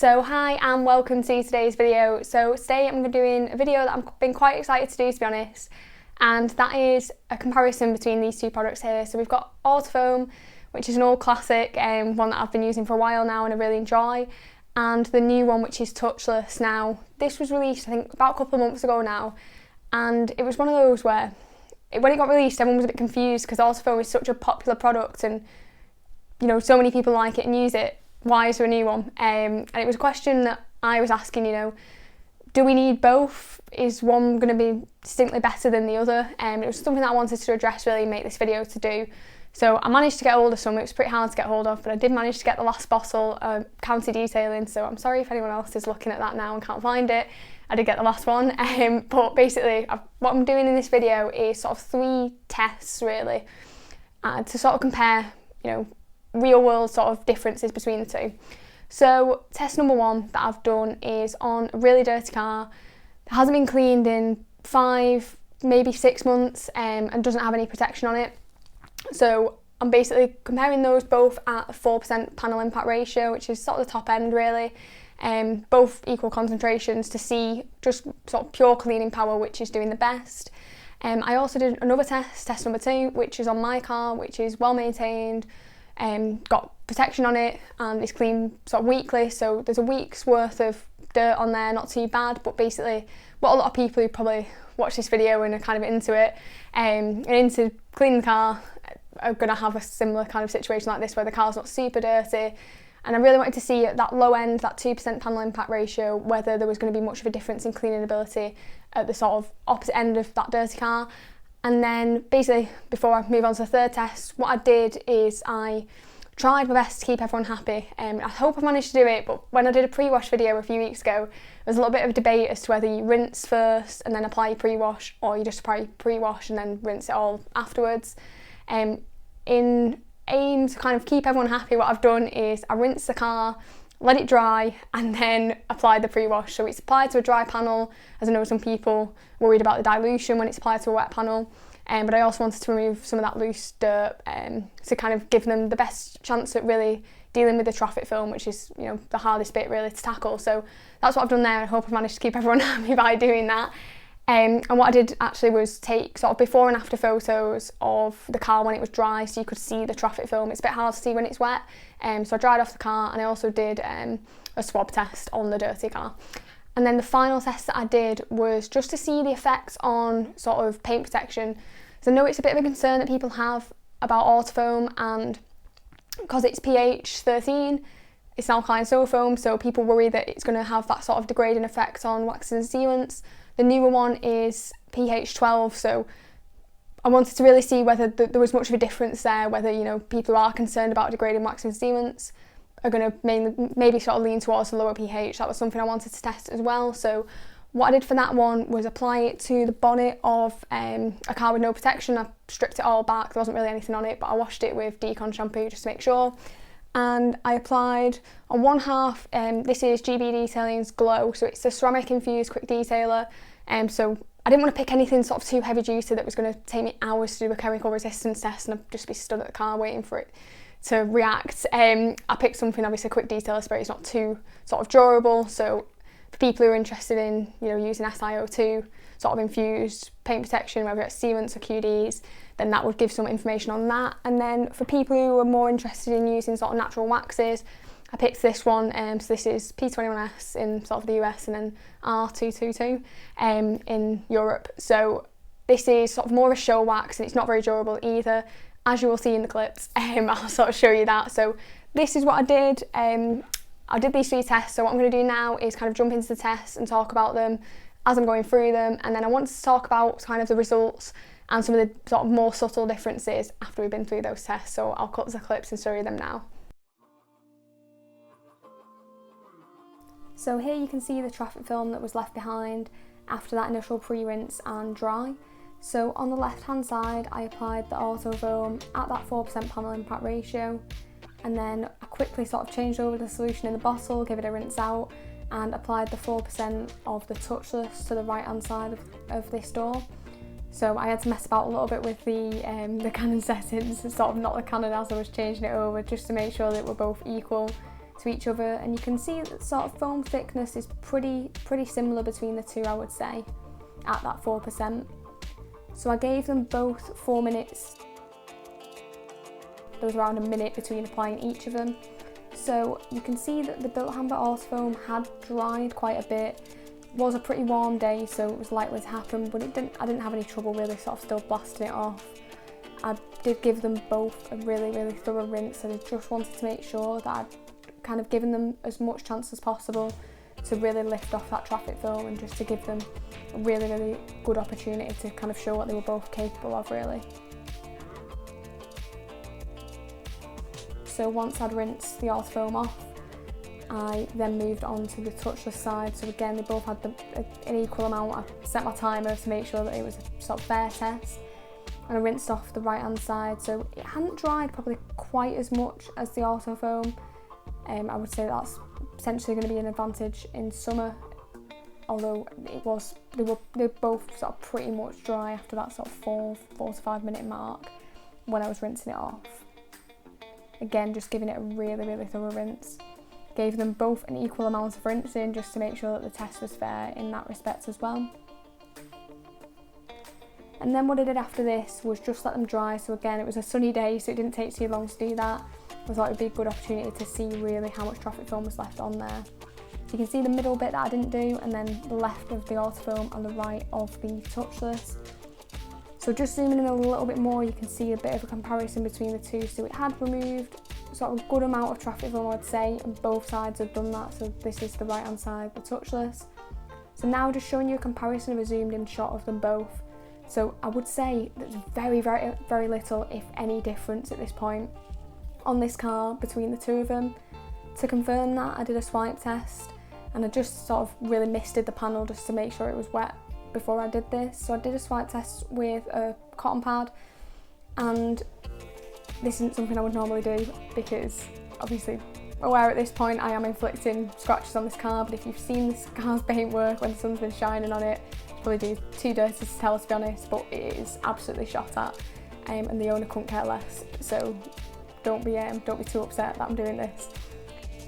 So hi and welcome to today's video. So today I'm going to be doing a video that I've been quite excited to do, to be honest, and that is a comparison between these two products here. So we've got Autofoam, which is an old classic, one that I've been using for a while now and I really enjoy, and the new one, which is touchless. Now this was released I think about a couple of months ago now, and it was one of those where when it got released everyone was a bit confused because Autofoam is such a popular product and you know so many people like it and use it. Why is there a new one? And it was a question that I was asking, you know, do we need both? Is one going to be distinctly better than the other? It was something that I wanted to address, really, make this video to do. So I managed to get hold of some. It was pretty hard to get hold of, but I did manage to get the last bottle, county detailing, so I'm sorry if anyone else is looking at that now and can't find it. I did get the last one, but basically what I'm doing in this video is sort of 3 tests, really, to sort of compare, you know, real world sort of differences between the two. So test number 1 that I've done is on a really dirty car that hasn't been cleaned in 5, maybe 6 months, and doesn't have any protection on it. So I'm basically comparing those both at a 4% panel impact ratio, which is sort of the top end, really, both equal concentrations, to see just sort of pure cleaning power, which is doing the best. I also did another test number 2, which is on my car, which is well maintained, got protection on it and is clean sort of weekly, so there's a week's worth of dirt on there, not too bad. But basically what a lot of people who probably watch this video and are kind of into it and into cleaning the car are going to have a similar kind of situation like this, where the car's not super dirty. And I really wanted to see at that low end, that 2% panel impact ratio, whether there was going to be much of a difference in cleaning ability at the sort of opposite end of that dirty car. And then basically, before I move on to the third test, what I did is I tried my best to keep everyone happy. I hope I managed to do it, but when I did a pre-wash video a few weeks ago, there was a little bit of a debate as to whether you rinse first and then apply your pre-wash, or you just apply pre-wash and then rinse it all afterwards. In aim to kind of keep everyone happy, what I've done is I rinsed the car, let it dry, and then applied the pre-wash. So it's applied to a dry panel, as I know some people worried about the dilution when it's applied to a wet panel, but I also wanted to remove some of that loose dirt to kind of give them the best chance at really dealing with the traffic film, which is, you know, the hardest bit really to tackle. So that's what I've done there. I hope I've managed to keep everyone happy by doing that. And what I did actually was take sort of before and after photos of the car when it was dry, so you could see the traffic film. It's a bit hard to see when it's wet, so I dried off the car, and I also did a swab test on the dirty car. And then the final test that I did was just to see the effects on sort of paint protection. So I know it's a bit of a concern that people have about Autofoam, and because it's pH 13, it's an alkaline soda foam, so people worry that it's going to have that sort of degrading effect on waxes and sealants. The newer one is pH 12, so I wanted to really see whether there was much of a difference there, whether, you know, people who are concerned about degrading waxes and sealants are going to maybe sort of lean towards the lower pH. That was something I wanted to test as well. So what I did for that one was apply it to the bonnet of a car with no protection. I stripped it all back, there wasn't really anything on it, but I washed it with decon shampoo just to make sure. And I applied on one half, this is GB Detailing's Glow, so it's a ceramic infused quick detailer, so I didn't want to pick anything sort of too heavy duty that was going to take me hours to do a chemical resistance test and I'd just be stood at the car waiting for it to react. I picked something, obviously a quick detailer spray, it's not too sort of durable, so for people who are interested in, you know, using SiO2 sort of infused paint protection, whether it's Sealants or QDs, then that would give some information on that. And then for people who are more interested in using sort of natural waxes, I picked this one, so this is P21S in sort of the US and then R222 in Europe. So this is sort of more of a show wax and it's not very durable either, as you will see in the clips. I'll sort of show you that. So this is what I did. I did these 3 tests, so what I'm going to do now is kind of jump into the tests and talk about them as I'm going through them, and then I want to talk about kind of the results and some of the sort of more subtle differences after we've been through those tests. So I'll cut the clips and show you them now. So here you can see the traffic film that was left behind after that initial pre-rinse and dry. So on the left hand side I applied the Autofoam at that 4% panel impact ratio, and then I quickly sort of changed over the solution in the bottle, give it a rinse out, and applied the 4% of the touchless to the right hand side of this door. So I had to mess about a little bit with the Canon settings, sort of not the Canon as I was changing it over, just to make sure that we're both equal to each other, and you can see that the sort of foam thickness is pretty similar between the two, I would say, at that 4%. So I gave them both 4 minutes. There was around a minute between applying each of them. So you can see that the Bilt Hamber Autofoam had dried quite a bit. It was a pretty warm day, so it was likely to happen, but I didn't have any trouble really sort of still blasting it off. I did give them both a really thorough rinse, and I just wanted to make sure that I'd kind of given them as much chance as possible to really lift off that traffic foam, and just to give them a really good opportunity to kind of show what they were both capable of, really. So once I'd rinsed the Autofoam off, I then moved on to the touchless side. So again, they both had an equal amount. I set my timer to make sure that it was a sort of fair test, and I rinsed off the right hand side. So it hadn't dried probably quite as much as the Autofoam. I would say that's potentially going to be an advantage in summer, although they were both sort of pretty much dry after that sort of 4 to 5 minute mark when I was rinsing it off. Again, just giving it a really thorough rinse. Gave them both an equal amount of rinsing just to make sure that the test was fair in that respect as well. And then what I did after this was just let them dry. So again, it was a sunny day, so it didn't take too long to do that. I thought it would be a good opportunity to see really how much traffic foam was left on there. So you can see the middle bit that I didn't do, and then the left of the Autofoam and the right of the touchless. So just zooming in a little bit more, you can see a bit of a comparison between the two. So it had removed sort of a good amount of traffic foam, I'd say, and both sides have done that. So this is the right hand side, the touchless. So now just showing you a comparison of a zoomed in shot of them both. So I would say there's very little, if any, difference at this point on this car between the two of them. To confirm that, I did a swipe test, and I just sort of really misted the panel just to make sure it was wet before I did this. So I did a swipe test with a cotton pad, and this isn't something I would normally do because obviously aware at this point I am inflicting scratches on this car, but if you've seen this car's paintwork when the sun's been shining on it, it's probably too dirty to tell, to be honest, but it is absolutely shot at, and the owner couldn't care less, so don't be too upset that I'm doing this.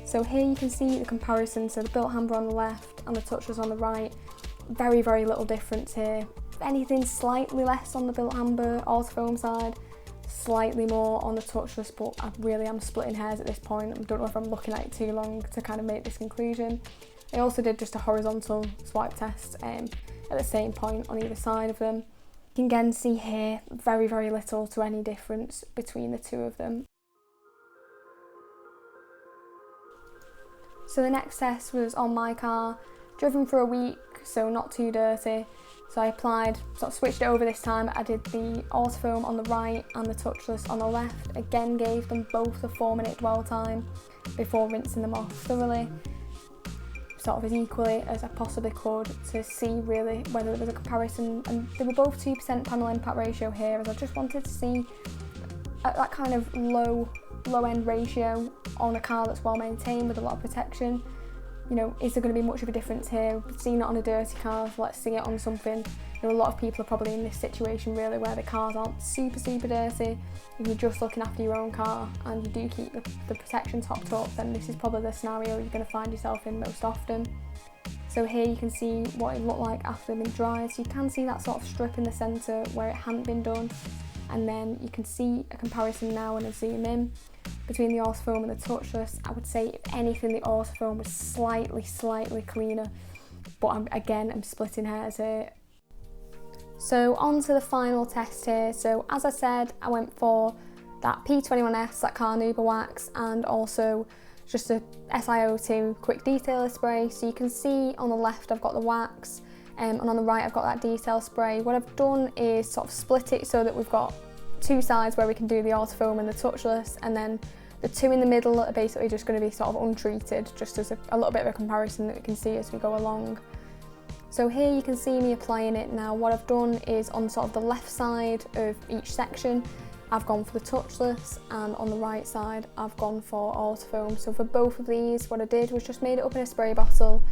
So here you can see the comparison, so the Bilt Hamber on the left and the touchless on the right. Very little difference here. If anything, slightly less on the Bilt Hamber Autofoam side, slightly more on the touchless, but I really am splitting hairs at this point. I don't know if I'm looking at it too long to kind of make this conclusion. I also did just a horizontal swipe test at the same point on either side of them. You can again see here very little to any difference between the two of them. So the next test was on my car, driven for a week, so not too dirty. So I applied, sort of switched it over this time. I did the Autofoam on the right and the touchless on the left. Again, gave them both a 4 minute dwell time before rinsing them off thoroughly, sort of as equally as I possibly could, to see really whether there was a comparison. And they were both 2% panel impact ratio here, as I just wanted to see that kind of low end ratio on a car that's well maintained with a lot of protection. You know, is there going to be much of a difference here? We've seen it on a dirty car, so let's see it on something. You know, a lot of people are probably in this situation really where the cars aren't super dirty. If you're just looking after your own car and you do keep the protection topped up, then this is probably the scenario you're going to find yourself in most often. So here you can see what it looked like after they've been dried. So you can see that sort of strip in the centre where it hadn't been done, and then you can see a comparison now when I zoom in between the Autofoam and the touchless. I would say, if anything, the Autofoam was slightly cleaner, but I'm splitting hairs here. So on to the final test here. So as I said, I went for that P21S, that Carnauba wax, and also just a SiO2 quick detailer spray. So you can see on the left I've got the wax, and on the right I've got that detail spray. What I've done is sort of split it so that we've got two sides where we can do the Autofoam and the touchless, and then the two in the middle are basically just going to be sort of untreated, just as a little bit of a comparison that we can see as we go along. So here you can see me applying it now. What I've done is on sort of the left side of each section, I've gone for the touchless, and on the right side I've gone for Autofoam. So for both of these, what I did was just made it up in a spray bottle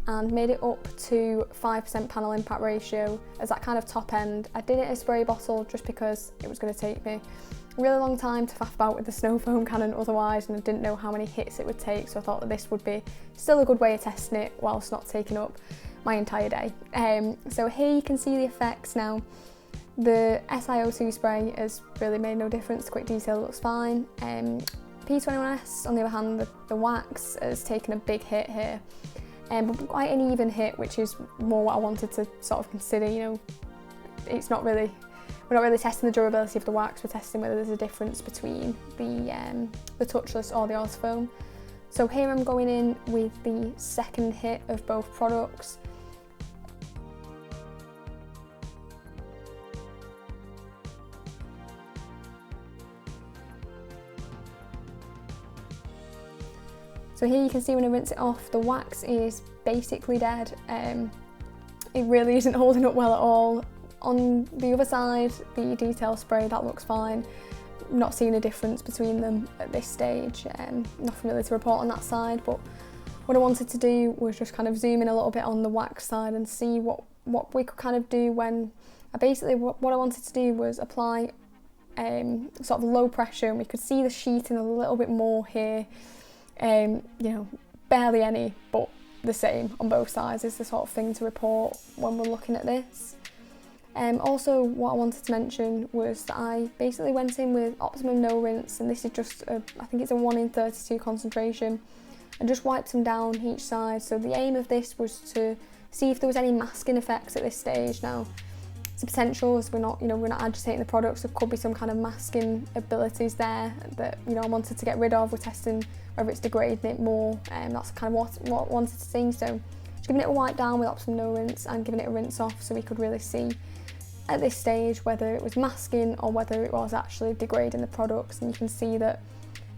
and made it up to 5% panel impact ratio as that kind of top end. I did it in a spray bottle just because it was going to take me a really long time to faff about with the snow foam cannon otherwise, and I didn't know how many hits it would take, so I thought that this would be still a good way of testing it whilst not taking up my entire day. So here you can see the effects now. The SiO2 spray has really made no difference, the quick detail looks fine. P21S, on the other hand, the wax has taken a big hit here, but quite an even hit, which is more what I wanted to sort of consider. You know, it's not really, we're not really testing the durability of the wax, we're testing whether there's a difference between the touchless or the autofoam. So here I'm going in with the second hit of both products. So here you can see when I rinse it off, the wax is basically dead. It really isn't holding up well at all. On the other side, the detail spray, that looks fine. Not seeing a difference between them at this stage. Nothing really to report on that side, but what I wanted to do was just kind of zoom in a little bit on the wax side and see what we could kind of do when, what I wanted to do was apply sort of low pressure, and we could see the sheeting a little bit more here. You know, barely any, but the same on both sides is the sort of thing to report when we're looking at this. Also, what I wanted to mention was that I basically went in with optimum no rinse, and this is just I think it's a 1 in 32 concentration, and just wiped them down each side. So the aim of this was to see if there was any masking effects at this stage. Now, it's a potential, as we're not agitating the products, there could be some kind of masking abilities there that, you know, I wanted to get rid of. We're testing whether it's degrading it more, and that's kind of what I wanted to see. So just giving it a wipe down with optimum no rinse and giving it a rinse off, so we could really see at this stage whether it was masking or whether it was actually degrading the products. And you can see that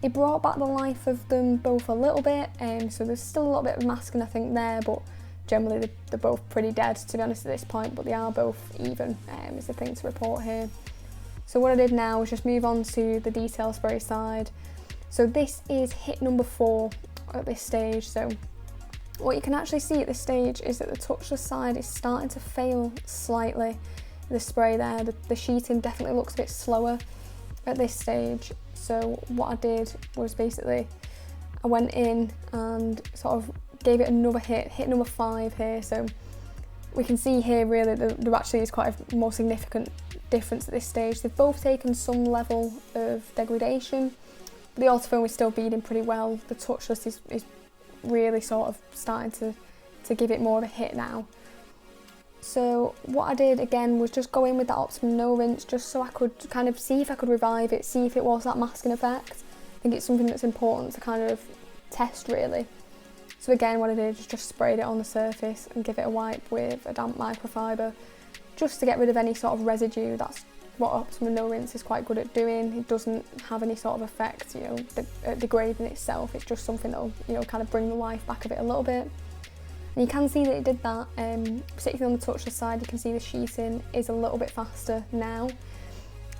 it brought back the life of them both a little bit, so there's still a little bit of masking, I think, there, but generally they're both pretty dead, to be honest, at this point, but they are both even, is the thing to report here. So what I did now was just move on to the detail spray side. So this is hit number 4 at this stage. So what you can actually see at this stage is that the touchless side is starting to fail slightly. The spray there, the sheeting definitely looks a bit slower at this stage. So what I did was basically, I went in and sort of gave it another hit number 5 here. So we can see here really there actually is quite a more significant difference at this stage. They've both taken some level of degradation. The autofoam is still beading pretty well. The touchless is really sort of starting to give it more of a hit now. So what I did again was just go in with that optimum no rinse, just so I could kind of see if I could revive it, see if it was that masking effect. I think it's something that's important to kind of test really. So again, what I did is just sprayed it on the surface and give it a wipe with a damp microfiber, just to get rid of any sort of residue. That's what optimum no rinse is quite good at doing. It doesn't have any sort of effect, you know, degrading itself. It's just something that'll, you know, kind of bring the life back of it a little bit. And you can see that it did that, particularly on the touchless side. You can see the sheeting is a little bit faster now.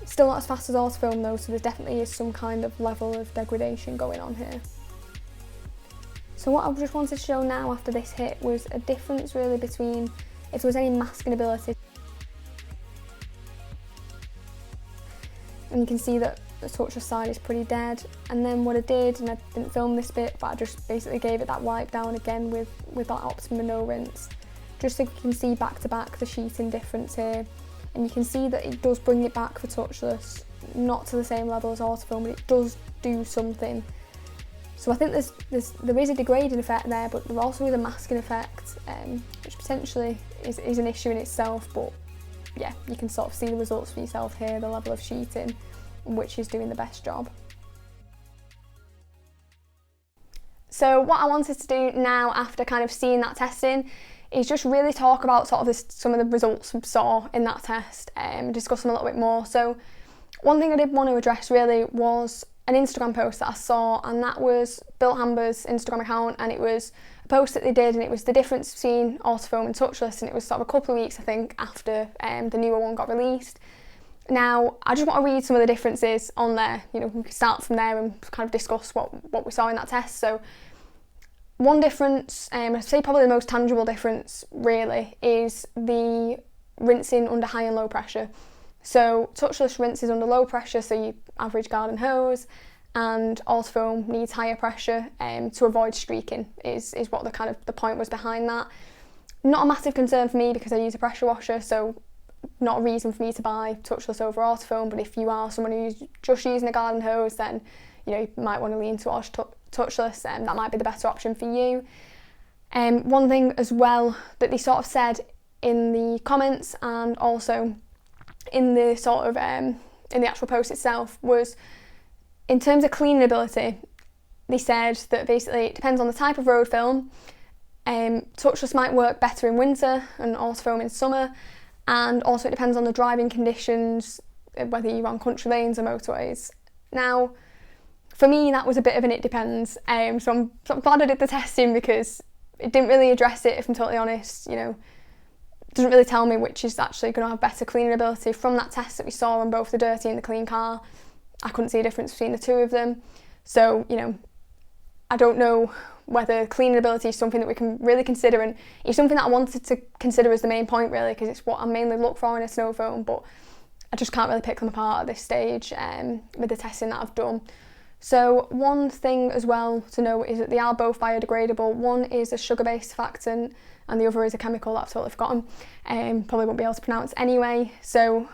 Still not as fast as autofoam though, so there definitely is some kind of level of degradation going on here. So what I just wanted to show now after this hit was a difference really between if there was any masking ability. And you can see that the touchless side is pretty dead. And then what I did, and I didn't film this bit, but I just basically gave it that wipe down again with that optimum no rinse, just so you can see back to back the sheeting difference here. And you can see that it does bring it back for touchless, not to the same level as autofoam, but it does do something. So I think there is a degrading effect there, but there also is a masking effect, which potentially is an issue in itself. But yeah, you can sort of see the results for yourself here, the level of sheeting, which is doing the best job. So what I wanted to do now, after kind of seeing that testing, is just really talk about sort of some of the results we saw in that test, and discuss them a little bit more. So one thing I did want to address really was an Instagram post that I saw, and that was Bilt Hamber's Instagram account, and it was a post that they did, and it was the difference between autofoam and touchless, and it was sort of a couple of weeks, I think, after the newer one got released. Now, I just want to read some of the differences on there. You know, we can start from there and kind of discuss what we saw in that test. So one difference, I'd say probably the most tangible difference really, is the rinsing under high and low pressure. So touchless rinses under low pressure, so your average garden hose, and Autofoam needs higher pressure to avoid streaking is what the point was behind that. Not a massive concern for me because I use a pressure washer, so not a reason for me to buy touchless over Autofoam, but if you are someone who's just using a garden hose, then you might want to lean towards touchless, and that might be the better option for you. One thing as well that they sort of said in the comments and also in the in the actual post itself was, in terms of cleaning ability, they said that basically it depends on the type of road film. Touchless might work better in winter and Autofoam in summer, and also it depends on the driving conditions, whether you're on country lanes or motorways. Now, for me, that was a bit of an it depends. So I'm glad I did the testing because it didn't really address it, if I'm totally honest. It doesn't really tell me which is actually going to have better cleaning ability. From that test that we saw on both the dirty and the clean car, I couldn't see a difference between the two of them. So, I don't know whether cleaning ability is something that we can really consider, and it's something that I wanted to consider as the main point really, because it's what I mainly look for in a snow foam, but I just can't really pick them apart at this stage with the testing that I've done. So one thing as well to know is that they are both biodegradable. One is a sugar-based surfactant and the other is a chemical that I've totally forgotten. Probably won't be able to pronounce anyway. So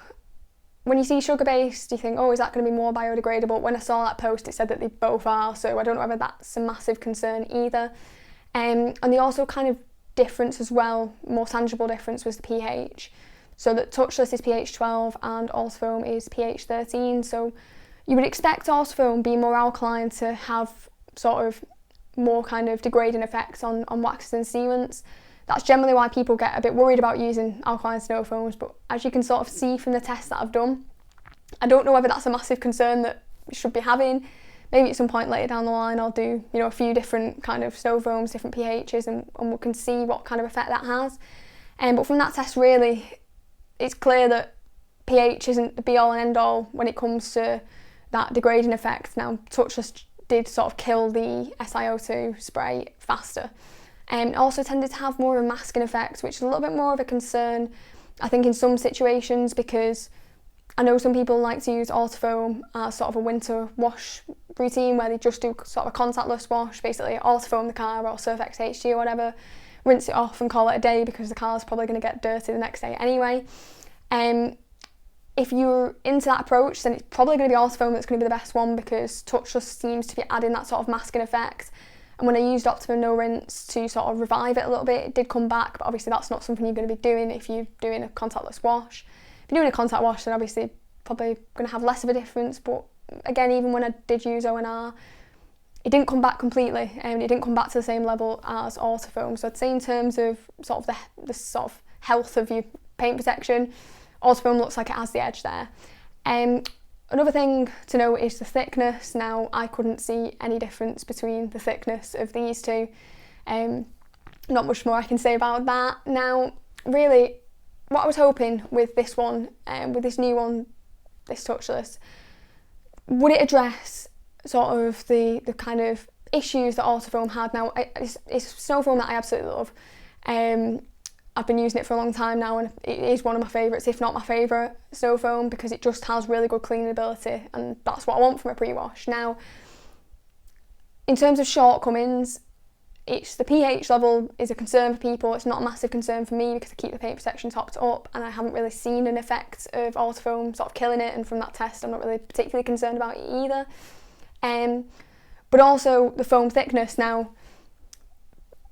when you see sugar-based, you think, oh, is that going to be more biodegradable? When I saw that post, it said that they both are, so I don't know whether that's a massive concern either. And the also kind of difference as well, more tangible difference, was the pH. So that touchless is pH 12 and Autofoam is pH 13. So you would expect Autofoam being more alkaline to have sort of more kind of degrading effects on waxes and sealants. That's generally why people get a bit worried about using alkaline snow foams, but as you can sort of see from the tests that I've done, I don't know whether that's a massive concern that we should be having. Maybe at some point later down the line I'll do a few different kind of snow foams, different pHs, and we can see what kind of effect that has. But from that test really, it's clear that pH isn't the be all and end all when it comes to that degrading effect. Now, touchless did sort of kill the SiO2 spray faster. It also tended to have more of a masking effect, which is a little bit more of a concern, I think, in some situations, because I know some people like to use Autofoam as sort of a winter wash routine where they just do sort of a contactless wash, basically Autofoam the car or Surfex HD or whatever, rinse it off and call it a day because the car's probably going to get dirty the next day anyway. If you're into that approach, then it's probably going to be Autofoam that's going to be the best one, because touchless seems to be adding that sort of masking effect. And when I used Optimum No Rinse to sort of revive it a little bit, it did come back, but obviously that's not something you're going to be doing if you're doing a contactless wash. If you're doing a contact wash, then obviously probably going to have less of a difference, but again, even when I did use ONR, it didn't come back completely, and it didn't come back to the same level as Autofoam. So I'd say in terms of sort of the sort of health of your paint protection, Autofoam looks like it has the edge there. Another thing to note is the thickness. Now, I couldn't see any difference between the thickness of these two. Not much more I can say about that. Now, really, what I was hoping with this one, with this new one, this touchless, would it address sort of the kind of issues that Autofoam had? Now, it's snow foam that I absolutely love. I've been using it for a long time now, and it is one of my favourites, if not my favourite snow foam, because it just has really good cleaning ability, and that's what I want from a pre-wash. Now, in terms of shortcomings, it's the pH level is a concern for people. It's not a massive concern for me because I keep the paint protection topped up, and I haven't really seen an effect of Autofoam sort of killing it, and from that test I'm not really particularly concerned about it either. But also the foam thickness now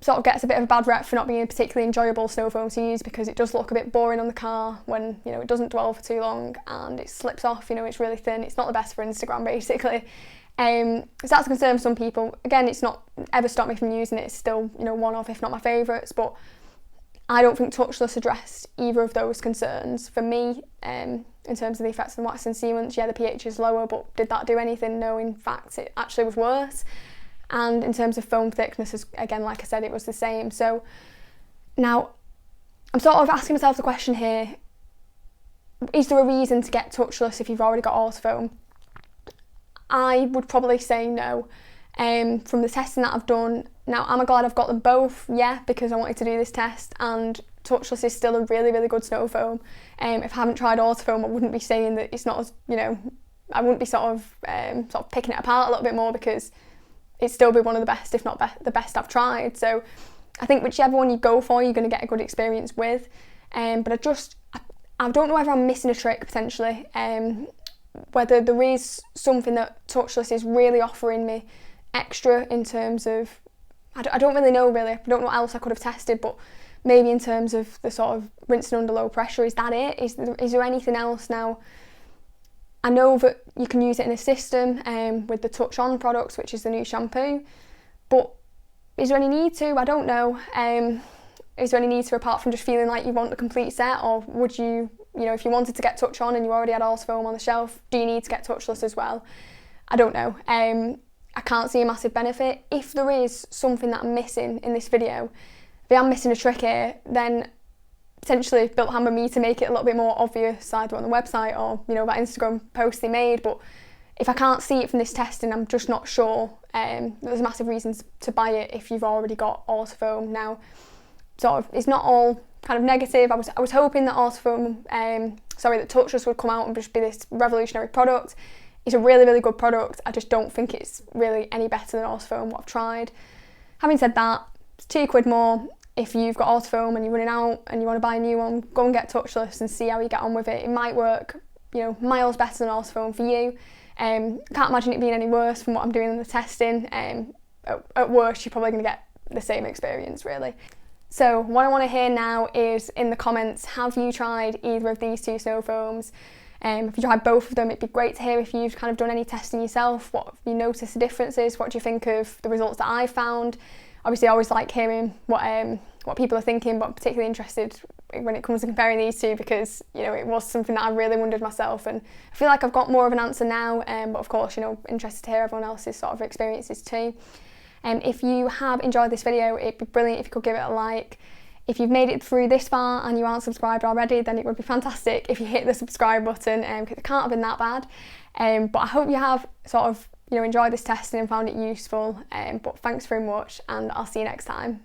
sort of gets a bit of a bad rep for not being a particularly enjoyable snow foam to use, because it does look a bit boring on the car when it doesn't dwell for too long and it slips off. It's really thin. It's not the best for Instagram basically. So that's a concern for some people. Again, it's not ever stopped me from using it. It's still one of, if not my favourites, but I don't think touchless addressed either of those concerns for me. In terms of the effects of the wax and sealants, yeah, the pH is lower, but did that do anything? No, in fact it actually was worse. And in terms of foam thickness, again, like I said, it was the same. So now I'm sort of asking myself the question here, is there a reason to get touchless if you've already got Autofoam? I would probably say no. From the testing that I've done, now am I glad I've got them both? Yeah, because I wanted to do this test, and touchless is still a really, really good snow foam. If I haven't tried Autofoam, I wouldn't be saying that it's not as, you know, I wouldn't be sort of picking it apart a little bit more, because it'd still be one of the best, if not the best I've tried. So I think whichever one you go for, you're going to get a good experience with. But I don't know whether I'm missing a trick potentially, whether there is something that touchless is really offering me extra in terms of, I don't really know really, I don't know what else I could have tested, but maybe in terms of the sort of rinsing under low pressure, is that it? Is there anything else now? I know that you can use it in a system with the Touch On products, which is the new shampoo, but is there any need to? I don't know. Is there any need to, apart from just feeling like you want the complete set, or would you, if you wanted to get Touch On and you already had Autofoam on the shelf, do you need to get touchless as well? I don't know. I can't see a massive benefit. If there is something that I'm missing in this video, if I'm missing a trick here, then potentially Bilt Hamber me to make it a little bit more obvious, either on the website or, that Instagram post they made. But if I can't see it from this testing, I'm just not sure. There's massive reasons to buy it if you've already got Autofoam. Now, sort of, it's not all kind of negative. I was hoping that that touchless would come out and just be this revolutionary product. It's a really, really good product. I just don't think it's really any better than Autofoam, what I've tried. Having said that, it's £2 more. If you've got Autofoam and you're running out and you want to buy a new one, go and get touchless and see how you get on with it. It might work, miles better than Autofoam for you. Can't imagine it being any worse from what I'm doing in the testing. At worst, you're probably going to get the same experience, really. So what I want to hear now is in the comments, have you tried either of these two snow foams? If you tried both of them, it'd be great to hear if you've kind of done any testing yourself. What have you noticed the differences? What do you think of the results that I found? Obviously, I always like hearing what people are thinking, but I'm particularly interested when it comes to comparing these two, because it was something that I really wondered myself, and I feel like I've got more of an answer now. But of course, interested to hear everyone else's sort of experiences too. If you have enjoyed this video, it'd be brilliant if you could give it a like. If you've made it through this far and you aren't subscribed already, then it would be fantastic if you hit the subscribe button, because it can't have been that bad. But I hope you have sort of enjoyed this testing and found it useful. But thanks very much, and I'll see you next time.